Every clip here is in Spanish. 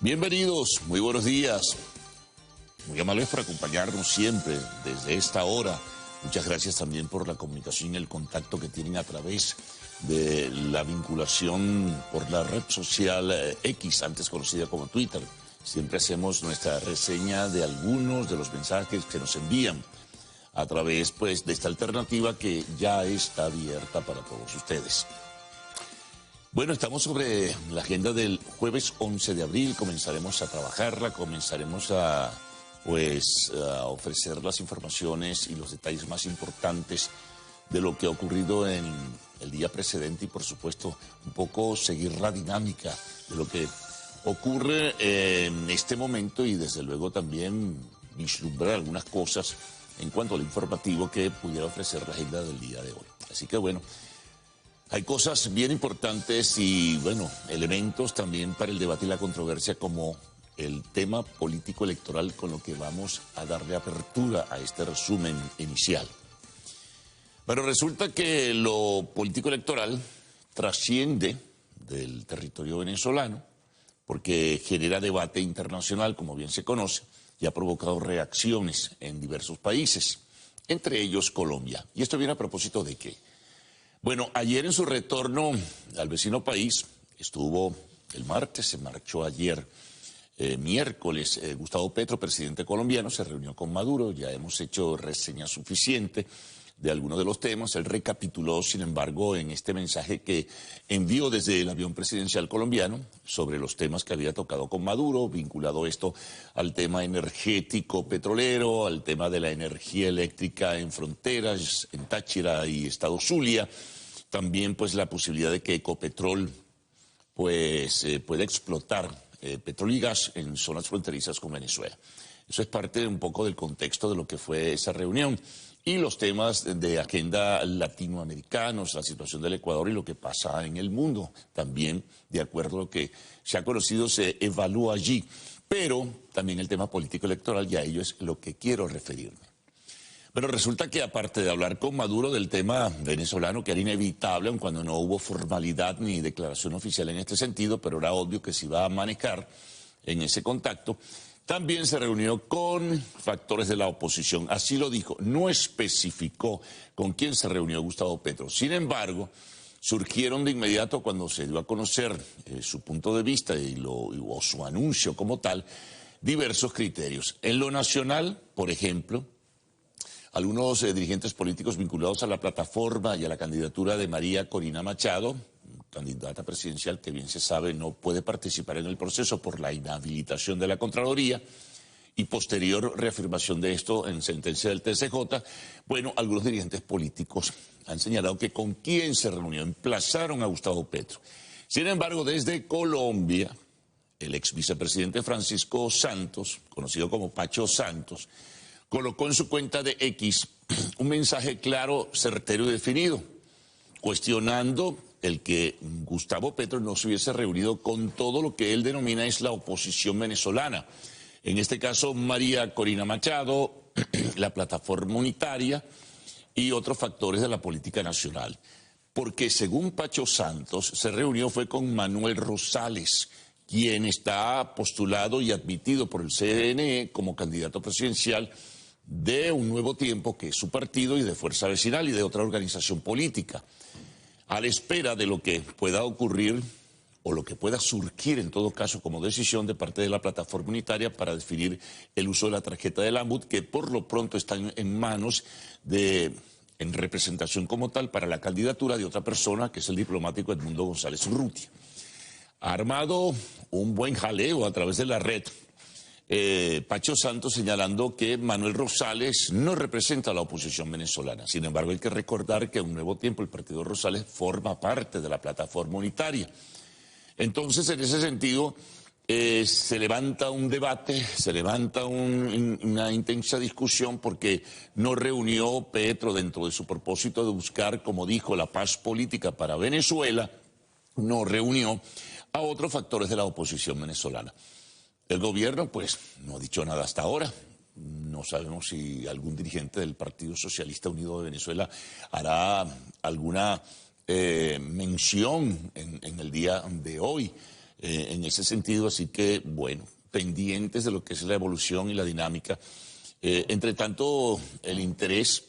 Bienvenidos, muy buenos días. Muy amables por acompañarnos siempre desde esta hora. Muchas gracias también por la comunicación y el contacto que tienen a través de la vinculación por la red social X, antes conocida como Twitter. Siempre hacemos nuestra reseña de algunos de los mensajes que nos envían a través pues, de esta alternativa que ya está abierta para todos ustedes. Bueno, estamos sobre la agenda del jueves 11 de abril, comenzaremos a trabajarla, comenzaremos a ofrecer las informaciones y los detalles más importantes de lo que ha ocurrido en el día precedente y por supuesto un poco seguir la dinámica de lo que ocurre en este momento y desde luego también vislumbrar algunas cosas en cuanto al informativo que pudiera ofrecer la agenda del día de hoy. Así que bueno, hay cosas bien importantes y, bueno, elementos también para el debate y la controversia como el tema político electoral con lo que vamos a darle apertura a este resumen inicial. Pero resulta que lo político electoral trasciende del territorio venezolano porque genera debate internacional, como bien se conoce, y ha provocado reacciones en diversos países, entre ellos Colombia. ¿Y esto viene a propósito de qué? Bueno, ayer en su retorno al vecino país, estuvo el martes, se marchó ayer, miércoles, Gustavo Petro, presidente colombiano, se reunió con Maduro, ya hemos hecho reseña suficiente de algunos de los temas. Él recapituló, sin embargo, en este mensaje que envió desde el avión presidencial colombiano sobre los temas que había tocado con Maduro, vinculado esto al tema energético petrolero, al tema de la energía eléctrica en fronteras, en Táchira y Estado Zulia, también pues la posibilidad de que Ecopetrol pueda explotar petróleo y gas en zonas fronterizas con Venezuela. Eso es parte un poco del contexto de lo que fue esa reunión. Y los temas de agenda latinoamericanos, la situación del Ecuador y lo que pasa en el mundo, también de acuerdo a lo que se ha conocido, se evalúa allí. Pero también el tema político electoral, y a ello es lo que quiero referirme. Pero resulta que aparte de hablar con Maduro del tema venezolano, que era inevitable, aun cuando no hubo formalidad ni declaración oficial en este sentido, pero era obvio que se iba a manejar en ese contacto, también se reunió con factores de la oposición, así lo dijo, no especificó con quién se reunió Gustavo Petro. Sin embargo, surgieron de inmediato cuando se dio a conocer su punto de vista o su anuncio como tal, diversos criterios. En lo nacional, por ejemplo, algunos dirigentes políticos vinculados a la plataforma y a la candidatura de María Corina Machado, candidata presidencial que bien se sabe no puede participar en el proceso por la inhabilitación de la Contraloría y posterior reafirmación de esto en sentencia del TSJ, bueno, algunos dirigentes políticos han señalado que con quién se reunió, emplazaron a Gustavo Petro. Sin embargo, desde Colombia, el ex vicepresidente Francisco Santos, conocido como Pacho Santos, colocó en su cuenta de X un mensaje claro, certero y definido, cuestionando el que Gustavo Petro no se hubiese reunido con todo lo que él denomina es la oposición venezolana. En este caso, María Corina Machado, la plataforma unitaria y otros factores de la política nacional. Porque según Pacho Santos, se reunió fue con Manuel Rosales, quien está postulado y admitido por el CNE como candidato presidencial de Un Nuevo Tiempo, que es su partido, y de Fuerza Vecinal y de otra organización política, a la espera de lo que pueda ocurrir o lo que pueda surgir en todo caso como decisión de parte de la plataforma unitaria para definir el uso de la tarjeta del AMBUT, que por lo pronto está en manos en representación como tal para la candidatura de otra persona, que es el diplomático Edmundo González Urrutia. Ha armado un buen jaleo a través de la red, Pacho Santos señalando que Manuel Rosales no representa a la oposición venezolana. Sin embargo, hay que recordar que a Un Nuevo Tiempo el partido Rosales forma parte de la plataforma unitaria. Entonces, en ese sentido, se levanta un debate, se levanta una intensa discusión porque no reunió Petro dentro de su propósito de buscar, como dijo, la paz política para Venezuela, no reunió a otros factores de la oposición venezolana. El gobierno, pues, no ha dicho nada hasta ahora. No sabemos si algún dirigente del Partido Socialista Unido de Venezuela hará alguna mención en el día de hoy en ese sentido, así que, bueno, pendientes de lo que es la evolución y la dinámica. Entre tanto, el interés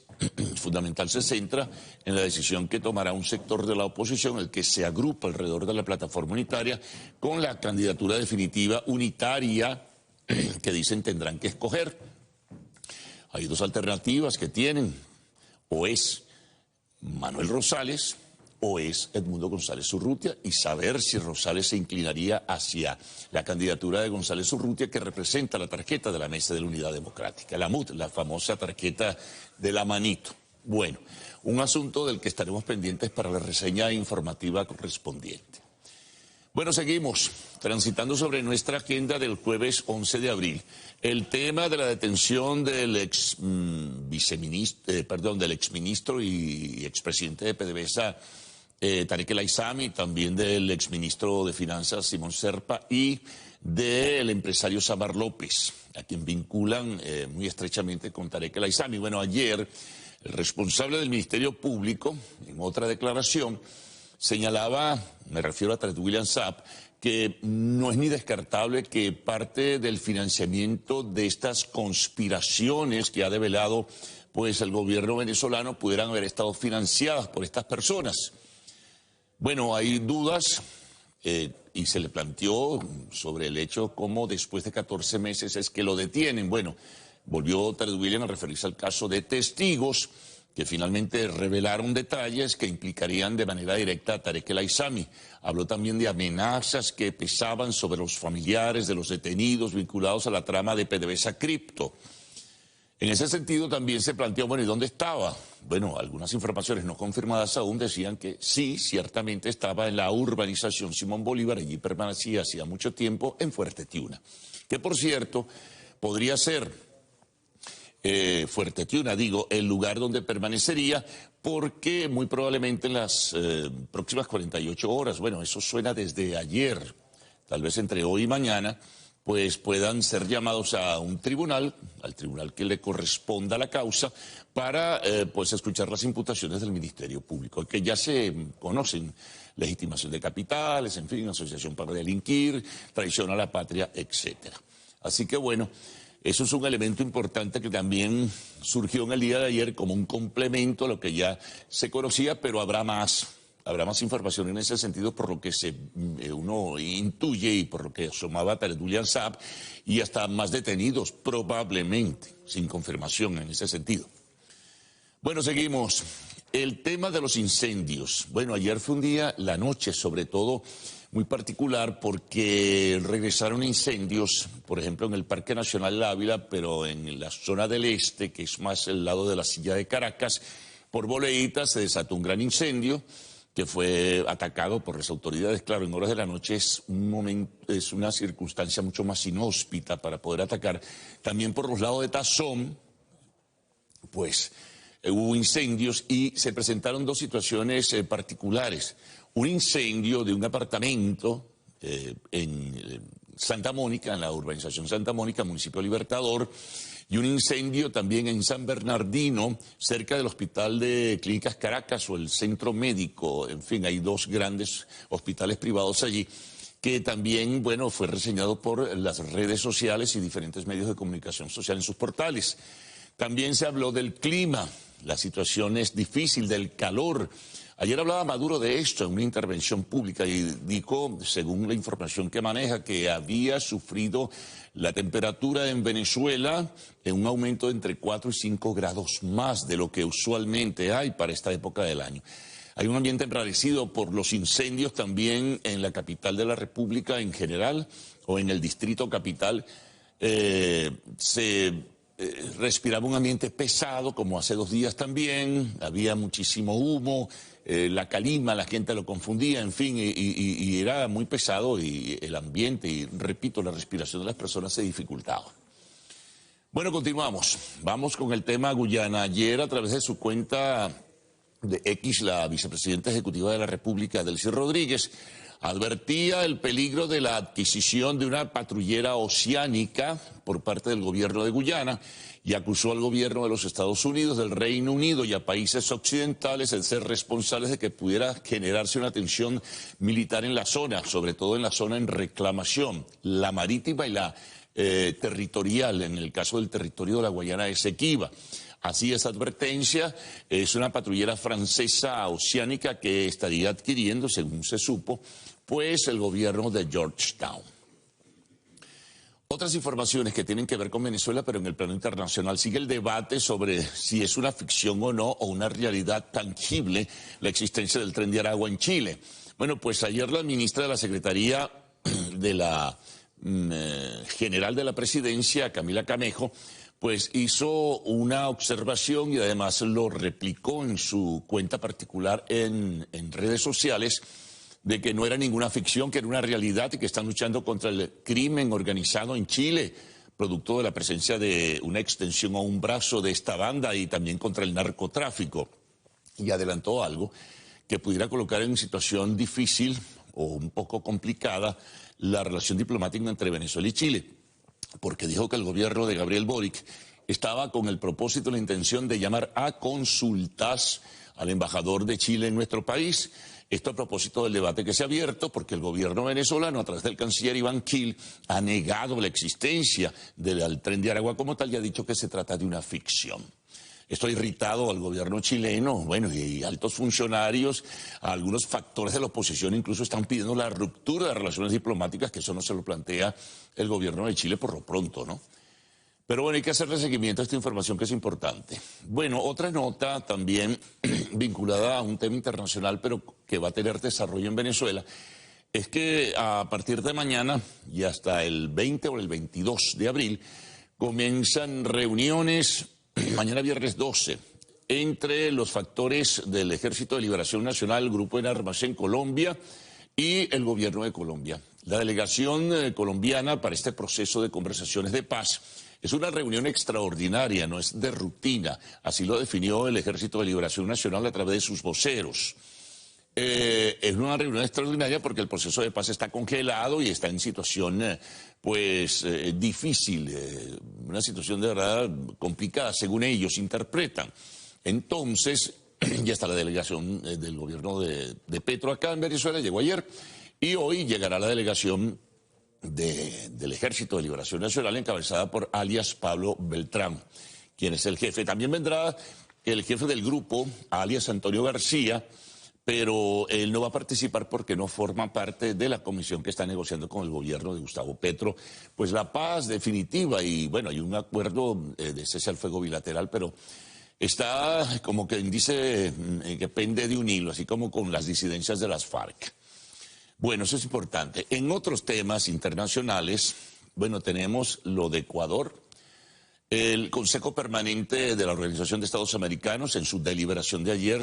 fundamental se centra en la decisión que tomará un sector de la oposición, el que se agrupa alrededor de la plataforma unitaria, con la candidatura definitiva unitaria que dicen tendrán que escoger. Hay dos alternativas que tienen, o es Manuel Rosales o es Edmundo González Urrutia, y saber si Rosales se inclinaría hacia la candidatura de González Urrutia, que representa la tarjeta de la Mesa de la Unidad Democrática, la MUD, la famosa tarjeta de la manito. Bueno, un asunto del que estaremos pendientes para la reseña informativa correspondiente. Bueno, seguimos transitando sobre nuestra agenda del jueves 11 de abril. El tema de la detención del del exministro y expresidente de PDVSA, Tarek El Aissami, también del exministro de Finanzas, Simón Serpa, y del empresario Samar López, a quien vinculan muy estrechamente con Tarek El Aissami. Bueno, ayer el responsable del Ministerio Público, en otra declaración, señalaba, me refiero a Tarek William Saab, que no es ni descartable que parte del financiamiento de estas conspiraciones que ha develado pues el gobierno venezolano pudieran haber estado financiadas por estas personas. Bueno, hay dudas y se le planteó sobre el hecho cómo después de 14 meses es que lo detienen. Bueno, volvió Tarek William a referirse al caso de testigos que finalmente revelaron detalles que implicarían de manera directa a Tarek El Aissami. Habló también de amenazas que pesaban sobre los familiares de los detenidos vinculados a la trama de PDVSA Cripto. En ese sentido también se planteó, bueno, ¿y dónde estaba? Bueno, algunas informaciones no confirmadas aún decían que sí, ciertamente estaba en la urbanización Simón Bolívar, allí permanecía hacía mucho tiempo en Fuerte Tiuna, que por cierto podría ser Fuerte Tiuna, digo, el lugar donde permanecería, porque muy probablemente en las próximas 48 horas, bueno, eso suena desde ayer, tal vez entre hoy y mañana, pues puedan ser llamados a un tribunal, al tribunal que le corresponda la causa, para pues escuchar las imputaciones del Ministerio Público, que ya se conocen: legitimación de capitales, en fin, asociación para delinquir, traición a la patria, etcétera. Así que bueno, eso es un elemento importante que también surgió en el día de ayer como un complemento a lo que ya se conocía, pero habrá más información en ese sentido, por lo que uno intuye y por lo que asomaba Tarek William Saab, y hasta más detenidos probablemente, sin confirmación en ese sentido. Bueno, seguimos. El tema de los incendios. Bueno, ayer fue un día, la noche sobre todo, muy particular porque regresaron incendios, por ejemplo, en el Parque Nacional La Ávila, pero en la zona del este, que es más el lado de la Silla de Caracas, por Boleíta se desató un gran incendio que fue atacado por las autoridades. Claro, en horas de la noche es una circunstancia mucho más inhóspita para poder atacar. También por los lados de Tazón, pues hubo incendios y se presentaron dos situaciones particulares. Un incendio de un apartamento en Santa Mónica, en la urbanización Santa Mónica, municipio Libertador, y un incendio también en San Bernardino, cerca del Hospital de Clínicas Caracas o el Centro Médico. En fin, hay dos grandes hospitales privados allí, que también, bueno, fue reseñado por las redes sociales y diferentes medios de comunicación social en sus portales. También se habló del clima, la situación es difícil, del calor. Ayer hablaba Maduro de esto en una intervención pública y dijo, según la información que maneja, que había sufrido la temperatura en Venezuela en un aumento de entre 4 y 5 grados más de lo que usualmente hay para esta época del año. Hay un ambiente enrarecido por los incendios también en la capital de la República en general, o en el distrito capital. Respiraba un ambiente pesado, como hace 2 días también, había muchísimo humo, la calima, la gente lo confundía, en fin, y era muy pesado y el ambiente, y repito, la respiración de las personas se dificultaba. Bueno, continuamos, vamos con el tema Guyana. Ayer, a través de su cuenta de X, la vicepresidenta ejecutiva de la República, Delcy Rodríguez, advertía el peligro de la adquisición de una patrullera oceánica por parte del gobierno de Guyana y acusó al gobierno de los Estados Unidos, del Reino Unido y a países occidentales de ser responsables de que pudiera generarse una tensión militar en la zona, sobre todo en la zona en reclamación, la marítima y la territorial. En el caso del territorio de la Guayana Esequiba. Así, esa advertencia es una patrullera francesa oceánica que estaría adquiriendo, según se supo, pues el gobierno de Georgetown. Otras informaciones que tienen que ver con Venezuela, pero en el plano internacional sigue el debate sobre si es una ficción o no, o una realidad tangible, la existencia del Tren de Aragua en Chile. Bueno, pues ayer la ministra de la Secretaría de la General de la Presidencia, Camila Camejo, pues hizo una observación y además lo replicó en su cuenta particular en redes sociales, de que no era ninguna ficción, que era una realidad y que están luchando contra el crimen organizado en Chile, producto de la presencia de una extensión o un brazo de esta banda y también contra el narcotráfico. Y adelantó algo que pudiera colocar en situación difícil o un poco complicada la relación diplomática entre Venezuela y Chile, porque dijo que el gobierno de Gabriel Boric estaba con el propósito, la intención de llamar a consultas al embajador de Chile en nuestro país. Esto a propósito del debate que se ha abierto, porque el gobierno venezolano, a través del canciller Iván Gil, ha negado la existencia del Tren de Aragua como tal y ha dicho que se trata de una ficción. Esto ha irritado al gobierno chileno, bueno, y altos funcionarios, algunos factores de la oposición incluso están pidiendo la ruptura de relaciones diplomáticas, que eso no se lo plantea el gobierno de Chile por lo pronto, ¿no? Pero bueno, hay que hacerle seguimiento a esta información que es importante. Bueno, otra nota también vinculada a un tema internacional, pero que va a tener desarrollo en Venezuela, es que a partir de mañana y hasta el 20 o el 22 de abril comienzan reuniones, mañana viernes 12, entre los factores del Ejército de Liberación Nacional, el Grupo en Armas en Colombia y el gobierno de Colombia. La delegación colombiana para este proceso de conversaciones de paz es una reunión extraordinaria, no es de rutina, así lo definió el Ejército de Liberación Nacional a través de sus voceros. Es una reunión extraordinaria porque el proceso de paz está congelado y está en situación difícil, una situación de verdad complicada, según ellos interpretan. Entonces, ya está la delegación del gobierno de Petro acá en Venezuela, llegó ayer, y hoy llegará la delegación del Ejército de Liberación Nacional encabezada por alias Pablo Beltrán, quien es el jefe. También vendrá el jefe del grupo, alias Antonio García, pero él no va a participar porque no forma parte de la comisión que está negociando con el gobierno de Gustavo Petro, pues la paz definitiva. Y bueno, hay un acuerdo de cese al fuego bilateral, pero está como que dice que pende de un hilo, así como con las disidencias de las FARC. Bueno, eso es importante. En otros temas internacionales, bueno, tenemos lo de Ecuador. El Consejo Permanente de la Organización de Estados Americanos, en su deliberación de ayer,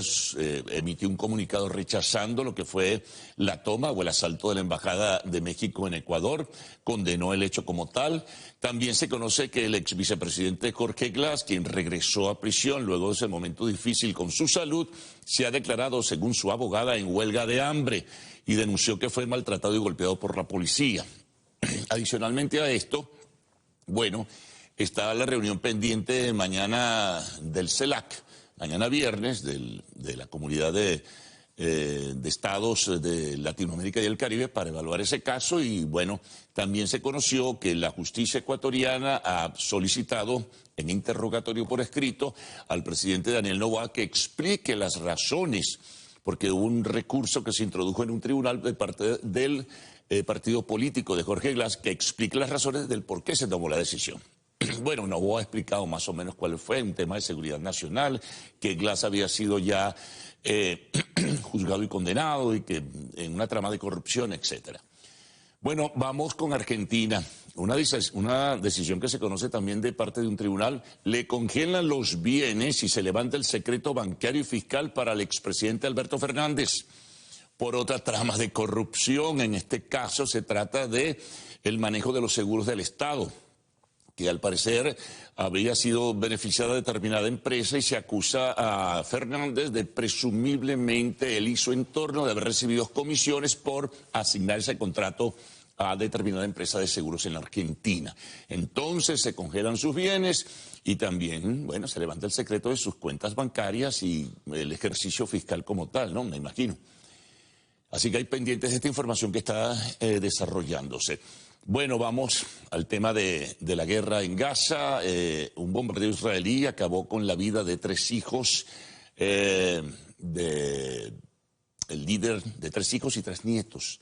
emitió un comunicado rechazando lo que fue la toma o el asalto de la Embajada de México en Ecuador, condenó el hecho como tal. También se conoce que el ex vicepresidente Jorge Glass, quien regresó a prisión luego de ese momento difícil con su salud, se ha declarado, según su abogada, en huelga de hambre y denunció que fue maltratado y golpeado por la policía. Adicionalmente a esto, bueno, está la reunión pendiente mañana del CELAC, mañana viernes, de la comunidad de estados de Latinoamérica y el Caribe para evaluar ese caso. Y bueno, también se conoció que la justicia ecuatoriana ha solicitado en interrogatorio por escrito al presidente Daniel Noboa que explique las razones, porque hubo un recurso que se introdujo en un tribunal de parte del partido político de Jorge Glass que explique las razones del por qué se tomó la decisión. Bueno, Noboa ha explicado más o menos cuál fue un tema de seguridad nacional, que Glass había sido ya juzgado y condenado y que en una trama de corrupción, etcétera. Bueno, vamos con Argentina. Una decisión que se conoce también de parte de un tribunal. Le congelan los bienes y se levanta el secreto bancario y fiscal para el expresidente Alberto Fernández por otra trama de corrupción. En este caso se trata de el manejo de los seguros del Estado. que al parecer habría sido beneficiada determinada empresa y se acusa a Fernández de presumiblemente él y su entorno de haber recibido comisiones por asignar ese contrato a determinada empresa de seguros en la Argentina. Entonces se congelan sus bienes y también, bueno, se levanta el secreto de sus cuentas bancarias y el ejercicio fiscal como tal, ¿no? Me imagino. Así que hay pendientes de esta información que está desarrollándose. Bueno, vamos al tema de la guerra en Gaza. Un bombardeo israelí acabó con la vida de 3 hijos, el líder de 3 hijos y 3 nietos,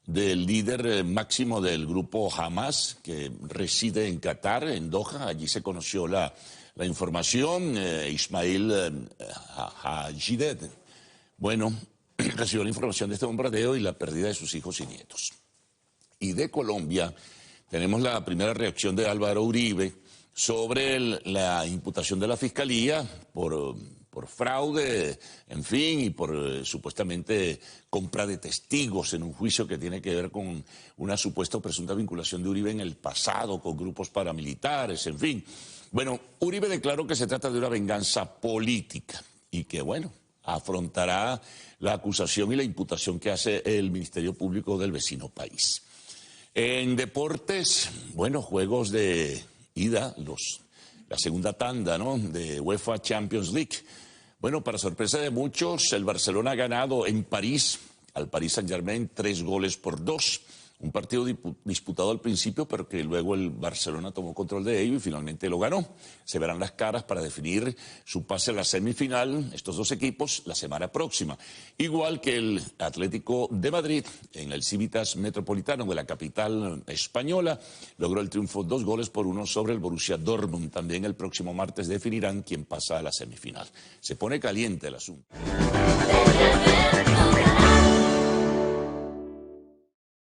del líder máximo del grupo Hamas, que reside en Qatar, en Doha. Allí se conoció la información. Ismail Hajideh, bueno, recibió la información de este bombardeo y la pérdida de sus hijos y nietos. Y de Colombia tenemos la primera reacción de Álvaro Uribe sobre la imputación de la Fiscalía por fraude, en fin, y por supuestamente compra de testigos en un juicio que tiene que ver con una supuesta o presunta vinculación de Uribe en el pasado con grupos paramilitares, en fin. Bueno, Uribe declaró que se trata de una venganza política y que, bueno, afrontará la acusación y la imputación que hace el Ministerio Público del vecino país. En deportes, bueno, juegos de ida, la segunda tanda, ¿no?, de UEFA Champions League. Bueno, para sorpresa de muchos, el Barcelona ha ganado en París al Paris Saint-Germain 3-2. Un partido disputado al principio, pero que luego el Barcelona tomó control de ello y finalmente lo ganó. Se verán las caras para definir su pase a la semifinal, estos 2 equipos, la semana próxima. Igual que el Atlético de Madrid, en el Civitas Metropolitano de la capital española, logró el triunfo 2-1 sobre el Borussia Dortmund. También el próximo martes definirán quién pasa a la semifinal. Se pone caliente el asunto.